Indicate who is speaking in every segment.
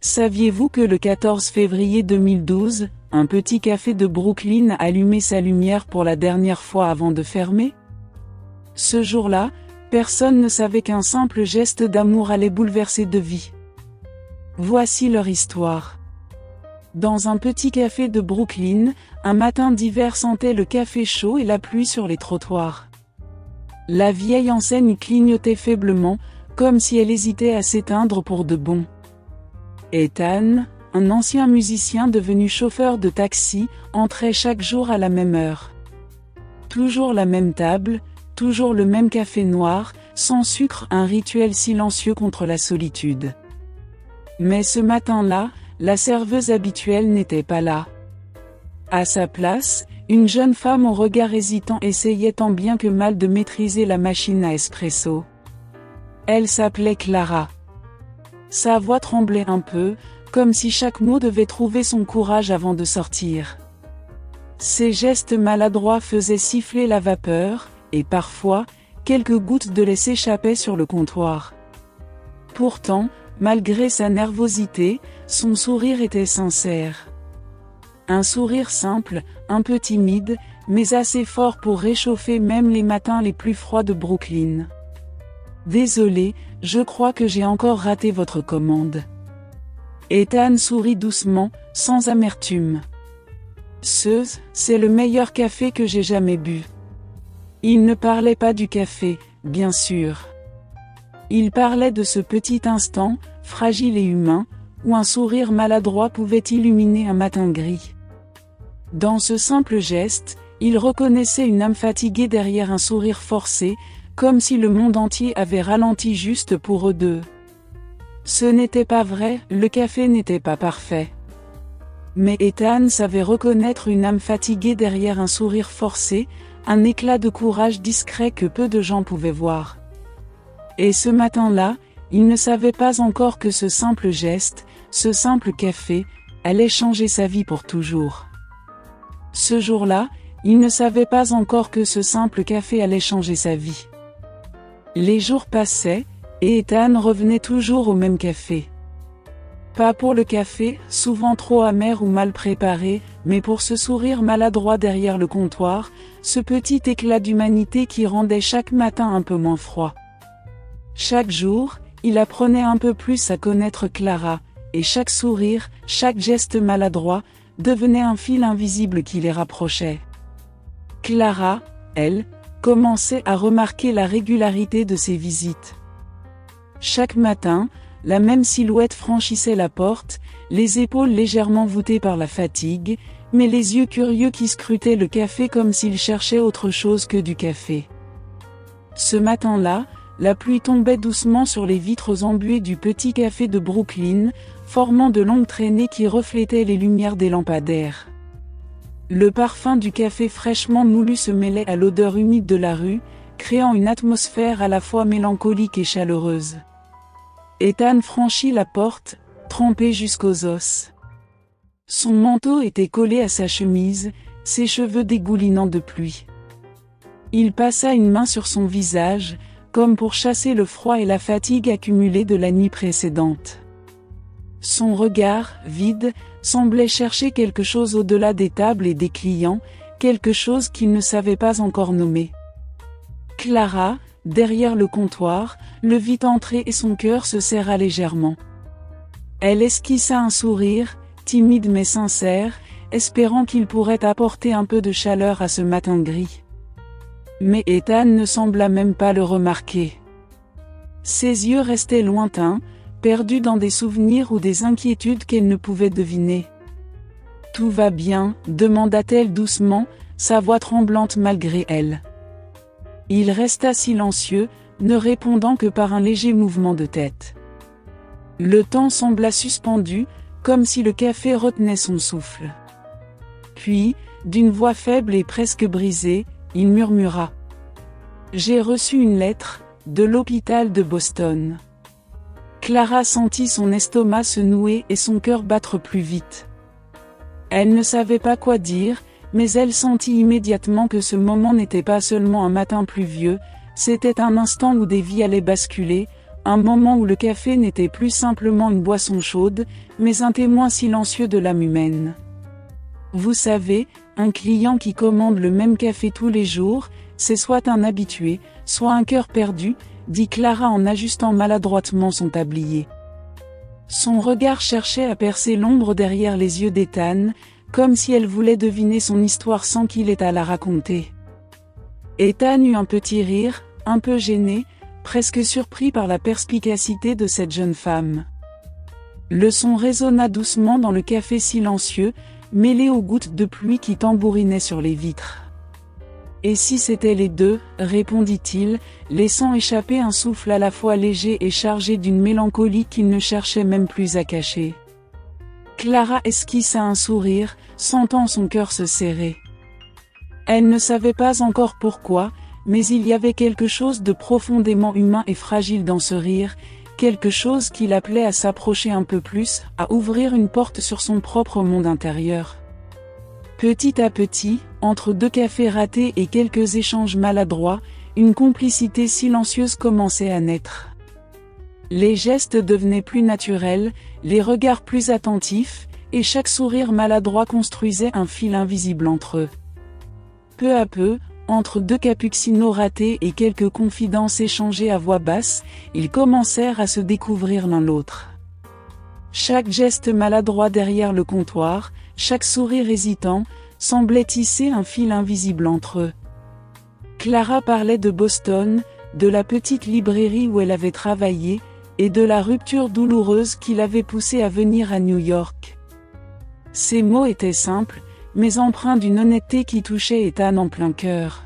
Speaker 1: Saviez-vous que le 14 février 2012, un petit café de Brooklyn a allumé sa lumière pour la dernière fois avant de fermer? Ce jour-là, personne ne savait qu'un simple geste d'amour allait bouleverser de vie. Voici leur histoire. Dans un petit café de Brooklyn, un matin d'hiver sentait le café chaud et la pluie sur les trottoirs. La vieille enseigne clignotait faiblement, comme si elle hésitait à s'éteindre pour de bon. Ethan, un ancien musicien devenu chauffeur de taxi, entrait chaque jour à la même heure. Toujours la même table, toujours le même café noir, sans sucre, un rituel silencieux contre la solitude. Mais ce matin-là, la serveuse habituelle n'était pas là. À sa place, une jeune femme au regard hésitant essayait tant bien que mal de maîtriser la machine à espresso. Elle s'appelait Clara. Sa voix tremblait un peu, comme si chaque mot devait trouver son courage avant de sortir. Ses gestes maladroits faisaient siffler la vapeur, et parfois, quelques gouttes de lait s'échappaient sur le comptoir. Pourtant, malgré sa nervosité, son sourire était sincère. Un sourire simple, un peu timide, mais assez fort pour réchauffer même les matins les plus froids de Brooklyn. « Désolé, je crois que j'ai encore raté votre commande. » Ethan sourit doucement, sans amertume. « C'est le meilleur café que j'ai jamais bu. » Il ne parlait pas du café, bien sûr. Il parlait de ce petit instant, fragile et humain, où un sourire maladroit pouvait illuminer un matin gris. Dans ce simple geste, il reconnaissait une âme fatiguée derrière un sourire forcé, comme si le monde entier avait ralenti juste pour eux deux. Ce n'était pas vrai, le café n'était pas parfait. Mais Ethan savait reconnaître une âme fatiguée derrière un sourire forcé, un éclat de courage discret que peu de gens pouvaient voir. Et ce matin-là, il ne savait pas encore que ce simple geste, ce simple café, allait changer sa vie pour toujours. Ce jour-là, il ne savait pas encore que ce simple café allait changer sa vie. Les jours passaient, et Ethan revenait toujours au même café. Pas pour le café, souvent trop amer ou mal préparé, mais pour ce sourire maladroit derrière le comptoir, ce petit éclat d'humanité qui rendait chaque matin un peu moins froid. Chaque jour, il apprenait un peu plus à connaître Clara, et chaque sourire, chaque geste maladroit, devenait un fil invisible qui les rapprochait. Clara, elle, commençait à remarquer la régularité de ses visites. Chaque matin, la même silhouette franchissait la porte, les épaules légèrement voûtées par la fatigue, mais les yeux curieux qui scrutaient le café comme s'il cherchait autre chose que du café. Ce matin-là, la pluie tombait doucement sur les vitres embuées du petit café de Brooklyn, formant de longues traînées qui reflétaient les lumières des lampadaires. Le parfum du café fraîchement moulu se mêlait à l'odeur humide de la rue, créant une atmosphère à la fois mélancolique et chaleureuse. Ethan franchit la porte, trempé jusqu'aux os. Son manteau était collé à sa chemise, ses cheveux dégoulinant de pluie. Il passa une main sur son visage, comme pour chasser le froid et la fatigue accumulée de la nuit précédente. Son regard, vide, semblait chercher quelque chose au-delà des tables et des clients, quelque chose qu'il ne savait pas encore nommer. Clara, derrière le comptoir, le vit entrer et son cœur se serra légèrement. Elle esquissa un sourire, timide mais sincère, espérant qu'il pourrait apporter un peu de chaleur à ce matin gris. Mais Ethan ne sembla même pas le remarquer. Ses yeux restaient lointains, perdus dans des souvenirs ou des inquiétudes qu'elle ne pouvait deviner. « Tout va bien ?» demanda-t-elle doucement, sa voix tremblante malgré elle. Il resta silencieux, ne répondant que par un léger mouvement de tête. Le temps sembla suspendu, comme si le café retenait son souffle. Puis, d'une voix faible et presque brisée, il murmura. « J'ai reçu une lettre, de l'hôpital de Boston. » Clara sentit son estomac se nouer et son cœur battre plus vite. Elle ne savait pas quoi dire, mais elle sentit immédiatement que ce moment n'était pas seulement un matin pluvieux, c'était un instant où des vies allaient basculer, Un moment où le café n'était plus simplement une boisson chaude, mais un témoin silencieux de l'âme humaine. Vous savez, un client qui commande le même café tous les jours, c'est soit un habitué, soit un cœur perdu, dit Clara en ajustant maladroitement son tablier. Son regard cherchait à percer l'ombre derrière les yeux d'Ethan, comme si elle voulait deviner son histoire sans qu'il ait à la raconter. Ethan eut un petit rire, un peu gêné, presque surpris par la perspicacité de cette jeune femme. Le son résonna doucement dans le café silencieux, mêlé aux gouttes de pluie qui tambourinaient sur les vitres. « Et si c'était les deux ?» répondit-il, laissant échapper un souffle à la fois léger et chargé d'une mélancolie qu'il ne cherchait même plus à cacher. Clara esquissa un sourire, sentant son cœur se serrer. Elle ne savait pas encore pourquoi, mais il y avait quelque chose de profondément humain et fragile dans ce rire, quelque chose qui l'appelait à s'approcher un peu plus, à ouvrir une porte sur son propre monde intérieur. Petit à petit, entre deux cafés ratés et quelques échanges maladroits, une complicité silencieuse commençait à naître. Les gestes devenaient plus naturels, les regards plus attentifs, et chaque sourire maladroit construisait un fil invisible entre eux. Peu à peu, entre deux cappuccinos ratés et quelques confidences échangées à voix basse, ils commencèrent à se découvrir l'un l'autre. Chaque geste maladroit derrière le comptoir, chaque sourire hésitant, semblait tisser un fil invisible entre eux. Clara parlait de Boston, de la petite librairie où elle avait travaillé, et de la rupture douloureuse qui l'avait poussée à venir à New York. Ces mots étaient simples, mais empreints d'une honnêteté qui touchait Ethan en plein cœur.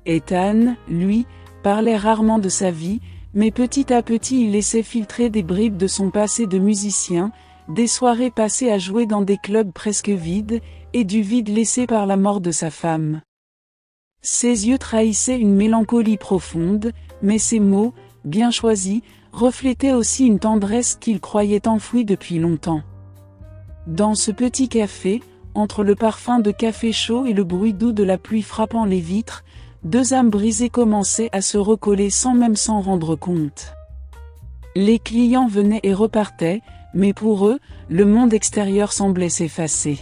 Speaker 1: Ethan, lui, parlait rarement de sa vie, mais petit à petit il laissait filtrer des bribes de son passé de musicien, des soirées passées à jouer dans des clubs presque vides, et du vide laissé par la mort de sa femme. Ses yeux trahissaient une mélancolie profonde, mais ses mots, bien choisis, reflétaient aussi une tendresse qu'il croyait enfouie depuis longtemps. Dans ce petit café, entre le parfum de café chaud et le bruit doux de la pluie frappant les vitres, deux âmes brisées commençaient à se recoller sans même s'en rendre compte. Les clients venaient et repartaient, mais pour eux, le monde extérieur semblait s'effacer.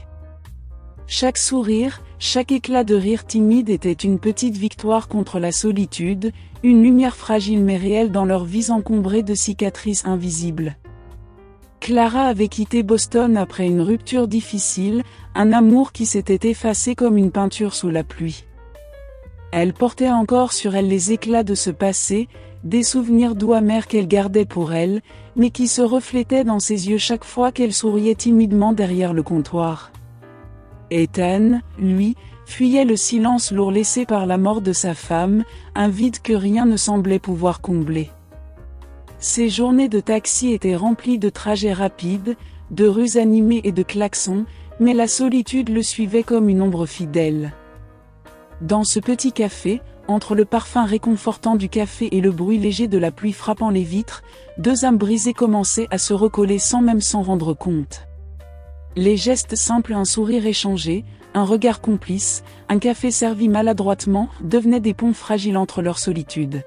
Speaker 1: Chaque sourire, chaque éclat de rire timide était une petite victoire contre la solitude, une lumière fragile mais réelle dans leurs vies encombrées de cicatrices invisibles. Clara avait quitté Boston après une rupture difficile, un amour qui s'était effacé comme une peinture sous la pluie. Elle portait encore sur elle les éclats de ce passé, des souvenirs doux amers qu'elle gardait pour elle, mais qui se reflétaient dans ses yeux chaque fois qu'elle souriait timidement derrière le comptoir. Ethan, lui, fuyait le silence lourd laissé par la mort de sa femme, un vide que rien ne semblait pouvoir combler. Ses journées de taxi étaient remplies de trajets rapides, de rues animées et de klaxons, mais la solitude le suivait comme une ombre fidèle. Dans ce petit café, entre le parfum réconfortant du café et le bruit léger de la pluie frappant les vitres, deux âmes brisées commençaient à se recoller sans même s'en rendre compte. Les gestes simples, un sourire échangé, un regard complice, un café servi maladroitement, devenaient des ponts fragiles entre leur solitude.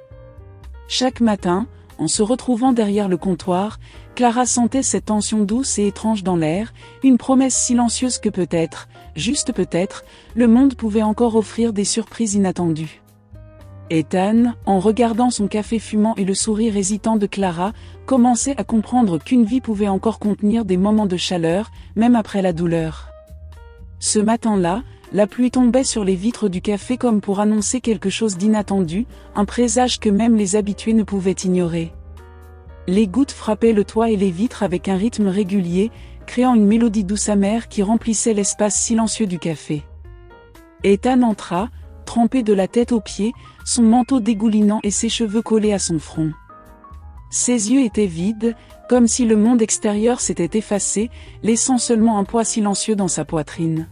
Speaker 1: Chaque matin, en se retrouvant derrière le comptoir, Clara sentait cette tension douce et étrange dans l'air, une promesse silencieuse que peut-être, juste peut-être, le monde pouvait encore offrir des surprises inattendues. Ethan, en regardant son café fumant et le sourire hésitant de Clara, commençait à comprendre qu'une vie pouvait encore contenir des moments de chaleur, même après la douleur. Ce matin-là, la pluie tombait sur les vitres du café comme pour annoncer quelque chose d'inattendu, un présage que même les habitués ne pouvaient ignorer. Les gouttes frappaient le toit et les vitres avec un rythme régulier, créant une mélodie douce amère qui remplissait l'espace silencieux du café. Ethan entra, trempé de la tête aux pieds, son manteau dégoulinant et ses cheveux collés à son front. Ses yeux étaient vides, comme si le monde extérieur s'était effacé, laissant seulement un poids silencieux dans sa poitrine.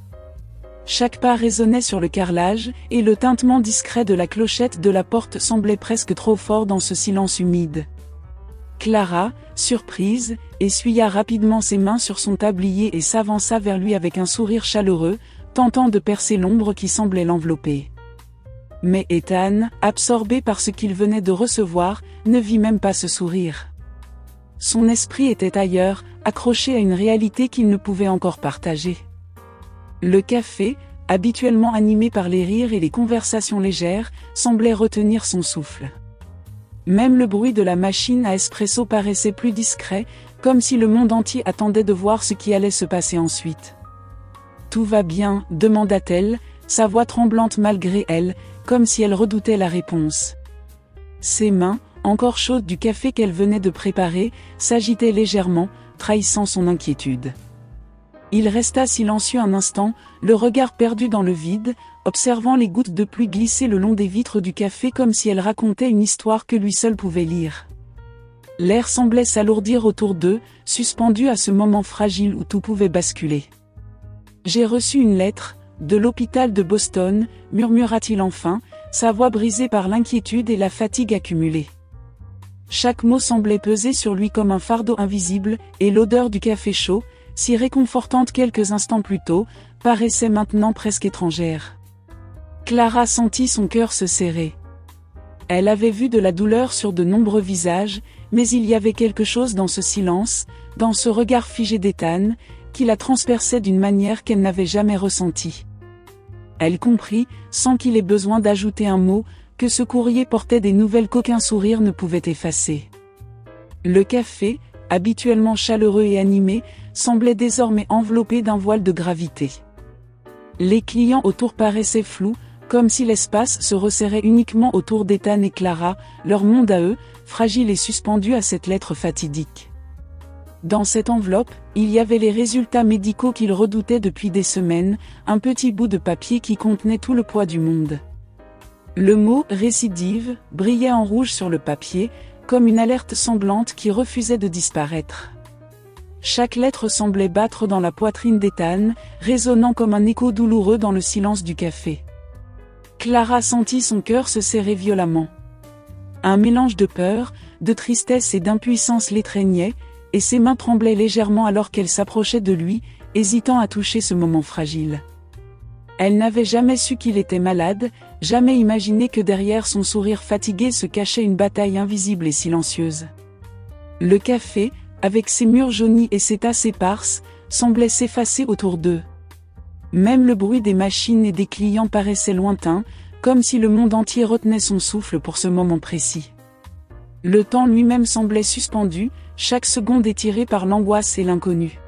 Speaker 1: Chaque pas résonnait sur le carrelage, et le tintement discret de la clochette de la porte semblait presque trop fort dans ce silence humide. Clara, surprise, essuya rapidement ses mains sur son tablier et s'avança vers lui avec un sourire chaleureux, tentant de percer l'ombre qui semblait l'envelopper. Mais Ethan, absorbé par ce qu'il venait de recevoir, ne vit même pas ce sourire. Son esprit était ailleurs, accroché à une réalité qu'il ne pouvait encore partager. Le café, habituellement animé par les rires et les conversations légères, semblait retenir son souffle. Même le bruit de la machine à espresso paraissait plus discret, comme si le monde entier attendait de voir ce qui allait se passer ensuite. « Tout va bien ?» demanda-t-elle, sa voix tremblante malgré elle, comme si elle redoutait la réponse. Ses mains, encore chaudes du café qu'elle venait de préparer, s'agitaient légèrement, trahissant son inquiétude. Il resta silencieux un instant, le regard perdu dans le vide, observant les gouttes de pluie glisser le long des vitres du café comme si elles racontaient une histoire que lui seul pouvait lire. L'air semblait s'alourdir autour d'eux, suspendu à ce moment fragile où tout pouvait basculer. « J'ai reçu une lettre, de l'hôpital de Boston, murmura-t-il enfin, sa voix brisée par l'inquiétude et la fatigue accumulée. Chaque mot semblait peser sur lui comme un fardeau invisible, et l'odeur du café chaud, si réconfortante quelques instants plus tôt, paraissait maintenant presque étrangère. Clara sentit son cœur se serrer. Elle avait vu de la douleur sur de nombreux visages, mais il y avait quelque chose dans ce silence, dans ce regard figé d'Ethan, qui la transperçait d'une manière qu'elle n'avait jamais ressentie. Elle comprit, sans qu'il ait besoin d'ajouter un mot, que ce courrier portait des nouvelles qu'aucun sourire ne pouvait effacer. Le café, habituellement chaleureux et animé, semblait désormais enveloppé d'un voile de gravité. Les clients autour paraissaient flous, comme si l'espace se resserrait uniquement autour d'Ethan et Clara, leur monde à eux, fragile et suspendu à cette lettre fatidique. Dans cette enveloppe, il y avait les résultats médicaux qu'ils redoutaient depuis des semaines, un petit bout de papier qui contenait tout le poids du monde. Le mot « récidive » brillait en rouge sur le papier, comme une alerte sanglante qui refusait de disparaître. Chaque lettre semblait battre dans la poitrine d'Ethan, résonnant comme un écho douloureux dans le silence du café. Clara sentit son cœur se serrer violemment. Un mélange de peur, de tristesse et d'impuissance l'étreignait, et ses mains tremblaient légèrement alors qu'elle s'approchait de lui, hésitant à toucher ce moment fragile. Elle n'avait jamais su qu'il était malade, jamais imaginé que derrière son sourire fatigué se cachait une bataille invisible et silencieuse. Le café, avec ses murs jaunis et ses tasses éparses, semblait s'effacer autour d'eux. Même le bruit des machines et des clients paraissait lointain, comme si le monde entier retenait son souffle pour ce moment précis. Le temps lui-même semblait suspendu, chaque seconde étirée par l'angoisse et l'inconnu.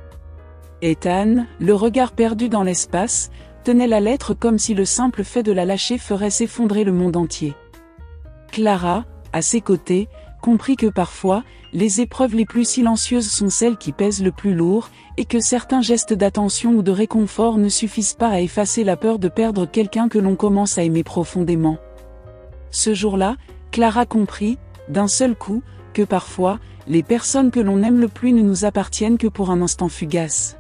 Speaker 1: Ethan, le regard perdu dans l'espace, tenait la lettre comme si le simple fait de la lâcher ferait s'effondrer le monde entier. Clara, à ses côtés, comprit que parfois, les épreuves les plus silencieuses sont celles qui pèsent le plus lourd, et que certains gestes d'attention ou de réconfort ne suffisent pas à effacer la peur de perdre quelqu'un que l'on commence à aimer profondément. Ce jour-là, Clara comprit, d'un seul coup, que parfois, les personnes que l'on aime le plus ne nous appartiennent que pour un instant fugace.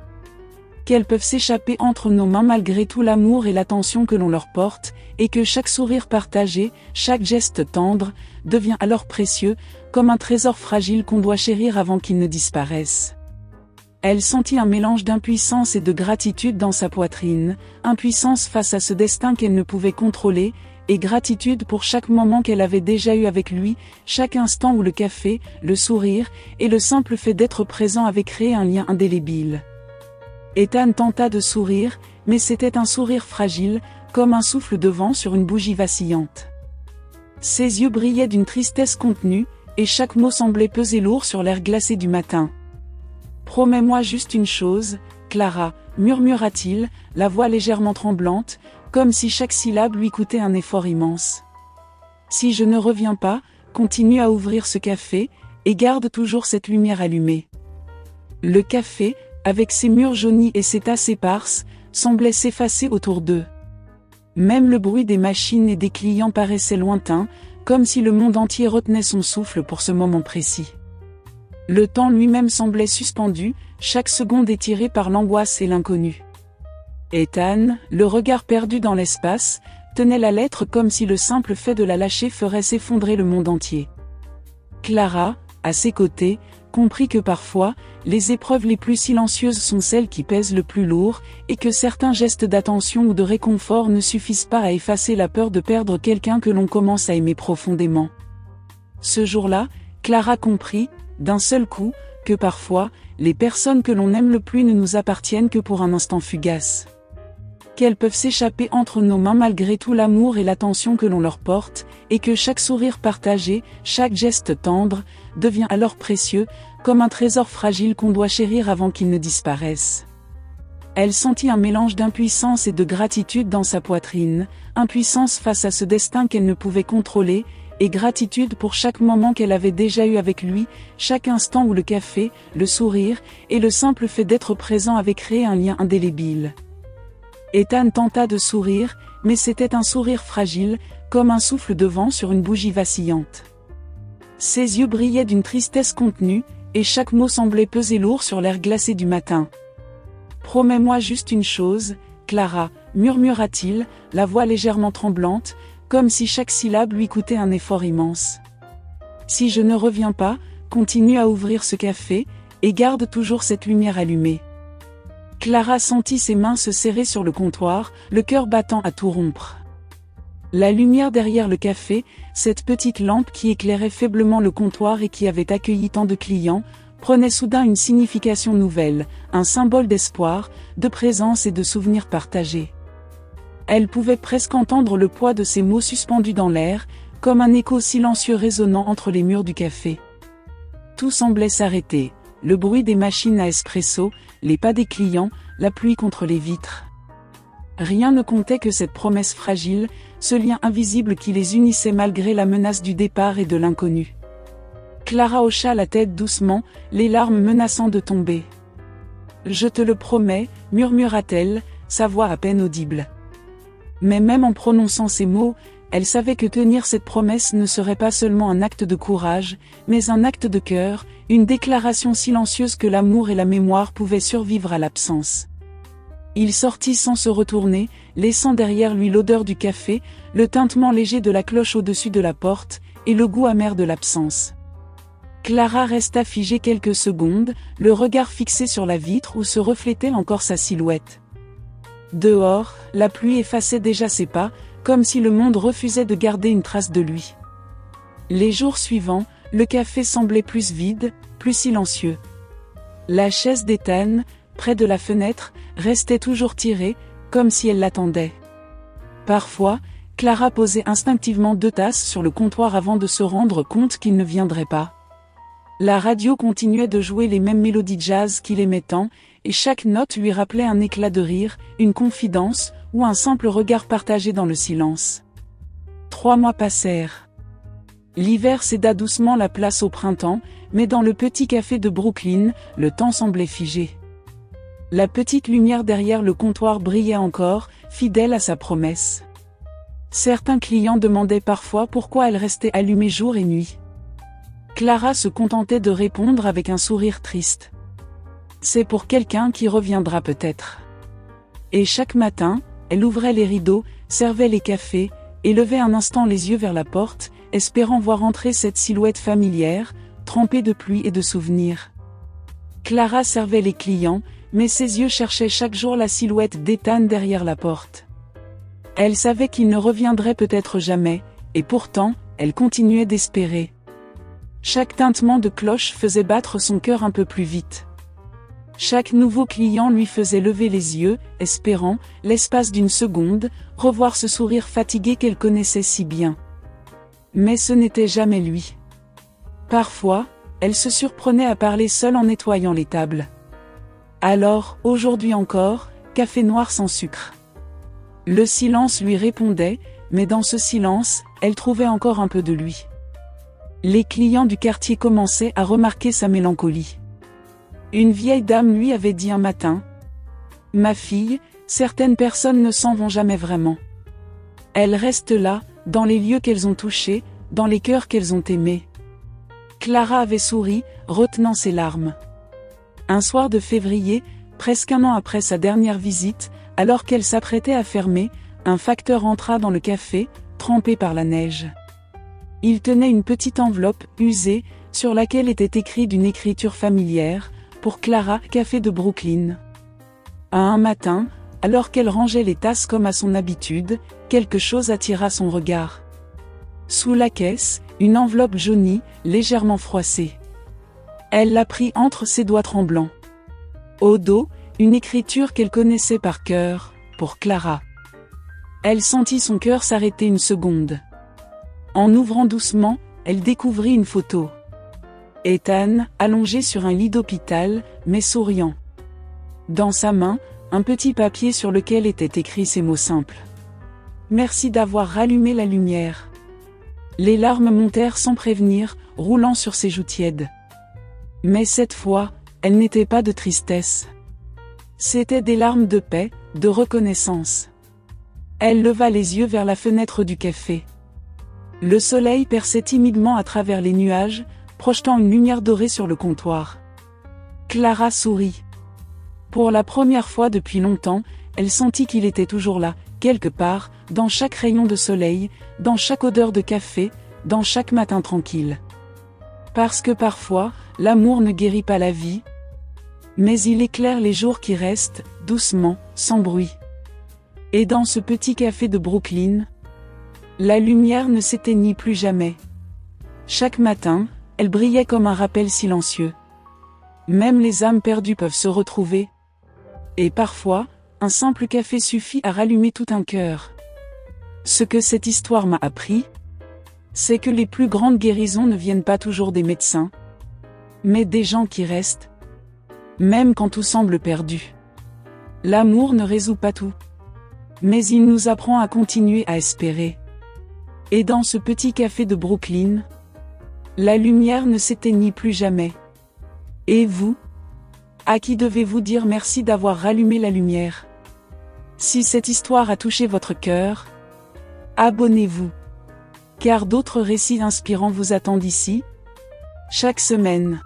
Speaker 1: Qu'elles peuvent s'échapper entre nos mains malgré tout l'amour et l'attention que l'on leur porte, et que chaque sourire partagé, chaque geste tendre, devient alors précieux, comme un trésor fragile qu'on doit chérir avant qu'il ne disparaisse. Elle sentit un mélange d'impuissance et de gratitude dans sa poitrine, impuissance face à ce destin qu'elle ne pouvait contrôler, et gratitude pour chaque moment qu'elle avait déjà eu avec lui, chaque instant où le café, le sourire, et le simple fait d'être présent avaient créé un lien indélébile. Ethan tenta de sourire, mais c'était un sourire fragile, comme un souffle de vent sur une bougie vacillante. Ses yeux brillaient d'une tristesse contenue, et chaque mot semblait peser lourd sur l'air glacé du matin. « Promets-moi juste une chose, Clara » murmura-t-il, la voix légèrement tremblante, comme si chaque syllabe lui coûtait un effort immense. « Si je ne reviens pas, continue à ouvrir ce café, et garde toujours cette lumière allumée. » Le café, avec ses murs jaunis et ses tasses éparses, semblait s'effacer autour d'eux. Même le bruit des machines et des clients paraissait lointain, comme si le monde entier retenait son souffle pour ce moment précis. Le temps lui-même semblait suspendu, chaque seconde étirée par l'angoisse et l'inconnu. Ethan, le regard perdu dans l'espace, tenait la lettre comme si le simple fait de la lâcher ferait s'effondrer le monde entier. Clara, à ses côtés, comprit que parfois, les épreuves les plus silencieuses sont celles qui pèsent le plus lourd, et que certains gestes d'attention ou de réconfort ne suffisent pas à effacer la peur de perdre quelqu'un que l'on commence à aimer profondément. Ce jour-là, Clara comprit, d'un seul coup, que parfois, les personnes que l'on aime le plus ne nous appartiennent que pour un instant fugace. Qu'elles peuvent s'échapper entre nos mains malgré tout l'amour et l'attention que l'on leur porte, et que chaque sourire partagé, chaque geste tendre, devient alors précieux, comme un trésor fragile qu'on doit chérir avant qu'il ne disparaisse. Elle sentit un mélange d'impuissance et de gratitude dans sa poitrine, impuissance face à ce destin qu'elle ne pouvait contrôler, et gratitude pour chaque moment qu'elle avait déjà eu avec lui, chaque instant où le café, le sourire, et le simple fait d'être présent avaient créé un lien indélébile. Ethan tenta de sourire, mais c'était un sourire fragile, comme un souffle de vent sur une bougie vacillante. Ses yeux brillaient d'une tristesse contenue, et chaque mot semblait peser lourd sur l'air glacé du matin. « Promets-moi juste une chose, Clara, » murmura-t-il, la voix légèrement tremblante, comme si chaque syllabe lui coûtait un effort immense. « Si je ne reviens pas, continue à ouvrir ce café, et garde toujours cette lumière allumée. » Clara sentit ses mains se serrer sur le comptoir, le cœur battant à tout rompre. La lumière derrière le café, cette petite lampe qui éclairait faiblement le comptoir et qui avait accueilli tant de clients, prenait soudain une signification nouvelle, un symbole d'espoir, de présence et de souvenirs partagés. Elle pouvait presque entendre le poids de ces mots suspendus dans l'air, comme un écho silencieux résonnant entre les murs du café. Tout semblait s'arrêter, le bruit des machines à espresso, les pas des clients, la pluie contre les vitres. Rien ne comptait que cette promesse fragile, ce lien invisible qui les unissait malgré la menace du départ et de l'inconnu. Clara hocha la tête doucement, les larmes menaçant de tomber. « Je te le promets » murmura-t-elle, sa voix à peine audible. Mais même en prononçant ces mots, elle savait que tenir cette promesse ne serait pas seulement un acte de courage, mais un acte de cœur, une déclaration silencieuse que l'amour et la mémoire pouvaient survivre à l'absence. Il sortit sans se retourner, laissant derrière lui l'odeur du café, le tintement léger de la cloche au-dessus de la porte, et le goût amer de l'absence. Clara resta figée quelques secondes, le regard fixé sur la vitre où se reflétait encore sa silhouette. Dehors, la pluie effaçait déjà ses pas, comme si le monde refusait de garder une trace de lui. Les jours suivants, le café semblait plus vide, plus silencieux. La chaise d'Ethan, près de la fenêtre, restait toujours tirée, comme si elle l'attendait. Parfois, Clara posait instinctivement 2 tasses sur le comptoir avant de se rendre compte qu'il ne viendrait pas. La radio continuait de jouer les mêmes mélodies jazz qu'il aimait tant, et chaque note lui rappelait un éclat de rire, une confidence, ou un simple regard partagé dans le silence. 3 mois passèrent. L'hiver céda doucement la place au printemps, mais dans le petit café de Brooklyn, le temps semblait figé. La petite lumière derrière le comptoir brillait encore, fidèle à sa promesse. Certains clients demandaient parfois pourquoi elle restait allumée jour et nuit. Clara se contentait de répondre avec un sourire triste. C'est pour quelqu'un qui reviendra peut-être. Et chaque matin, elle ouvrait les rideaux, servait les cafés, et levait un instant les yeux vers la porte, espérant voir entrer cette silhouette familière, trempée de pluie et de souvenirs. Clara servait les clients, mais ses yeux cherchaient chaque jour la silhouette d'Ethan derrière la porte. Elle savait qu'il ne reviendrait peut-être jamais, et pourtant, elle continuait d'espérer. Chaque tintement de cloche faisait battre son cœur un peu plus vite. Chaque nouveau client lui faisait lever les yeux, espérant, l'espace d'une seconde, revoir ce sourire fatigué qu'elle connaissait si bien. Mais ce n'était jamais lui. Parfois, elle se surprenait à parler seule en nettoyant les tables. Alors, aujourd'hui encore, café noir sans sucre. Le silence lui répondait, mais dans ce silence, elle trouvait encore un peu de lui. Les clients du quartier commençaient à remarquer sa mélancolie. Une vieille dame lui avait dit un matin : « Ma fille, certaines personnes ne s'en vont jamais vraiment. Elles restent là, dans les lieux qu'elles ont touchés, dans les cœurs qu'elles ont aimés. » Clara avait souri, retenant ses larmes. Un soir de février, presque un an après sa dernière visite, alors qu'elle s'apprêtait à fermer, un facteur entra dans le café, trempé par la neige. Il tenait une petite enveloppe, usée, sur laquelle était écrit d'une écriture familière, pour Clara, café de Brooklyn. Un matin, alors qu'elle rangeait les tasses comme à son habitude, quelque chose attira son regard. Sous la caisse, une enveloppe jaunie, légèrement froissée. Elle la prit entre ses doigts tremblants. Au dos, une écriture qu'elle connaissait par cœur, pour Clara. Elle sentit son cœur s'arrêter une seconde. En ouvrant doucement, elle découvrit une photo. Ethan, allongé sur un lit d'hôpital, mais souriant. Dans sa main, un petit papier sur lequel étaient écrits ces mots simples. « Merci d'avoir rallumé la lumière. » Les larmes montèrent sans prévenir, roulant sur ses joues tièdes. Mais cette fois, elles n'étaient pas de tristesse. C'étaient des larmes de paix, de reconnaissance. Elle leva les yeux vers la fenêtre du café. Le soleil perçait timidement à travers les nuages, projetant une lumière dorée sur le comptoir. Clara sourit. Pour la première fois depuis longtemps, elle sentit qu'il était toujours là, quelque part, dans chaque rayon de soleil, dans chaque odeur de café, dans chaque matin tranquille. Parce que parfois, l'amour ne guérit pas la vie, mais il éclaire les jours qui restent, doucement, sans bruit. Et dans ce petit café de Brooklyn, la lumière ne s'éteignit plus jamais. Chaque matin, elle brillait comme un rappel silencieux. Même les âmes perdues peuvent se retrouver. Et parfois, un simple café suffit à rallumer tout un cœur. Ce que cette histoire m'a appris, c'est que les plus grandes guérisons ne viennent pas toujours des médecins, mais des gens qui restent, même quand tout semble perdu. L'amour ne résout pas tout, mais il nous apprend à continuer à espérer. Et dans ce petit café de Brooklyn, la lumière ne s'éteignit plus jamais. Et vous? À qui devez-vous dire merci d'avoir rallumé la lumière? Si cette histoire a touché votre cœur, abonnez-vous. Car d'autres récits inspirants vous attendent ici, chaque semaine.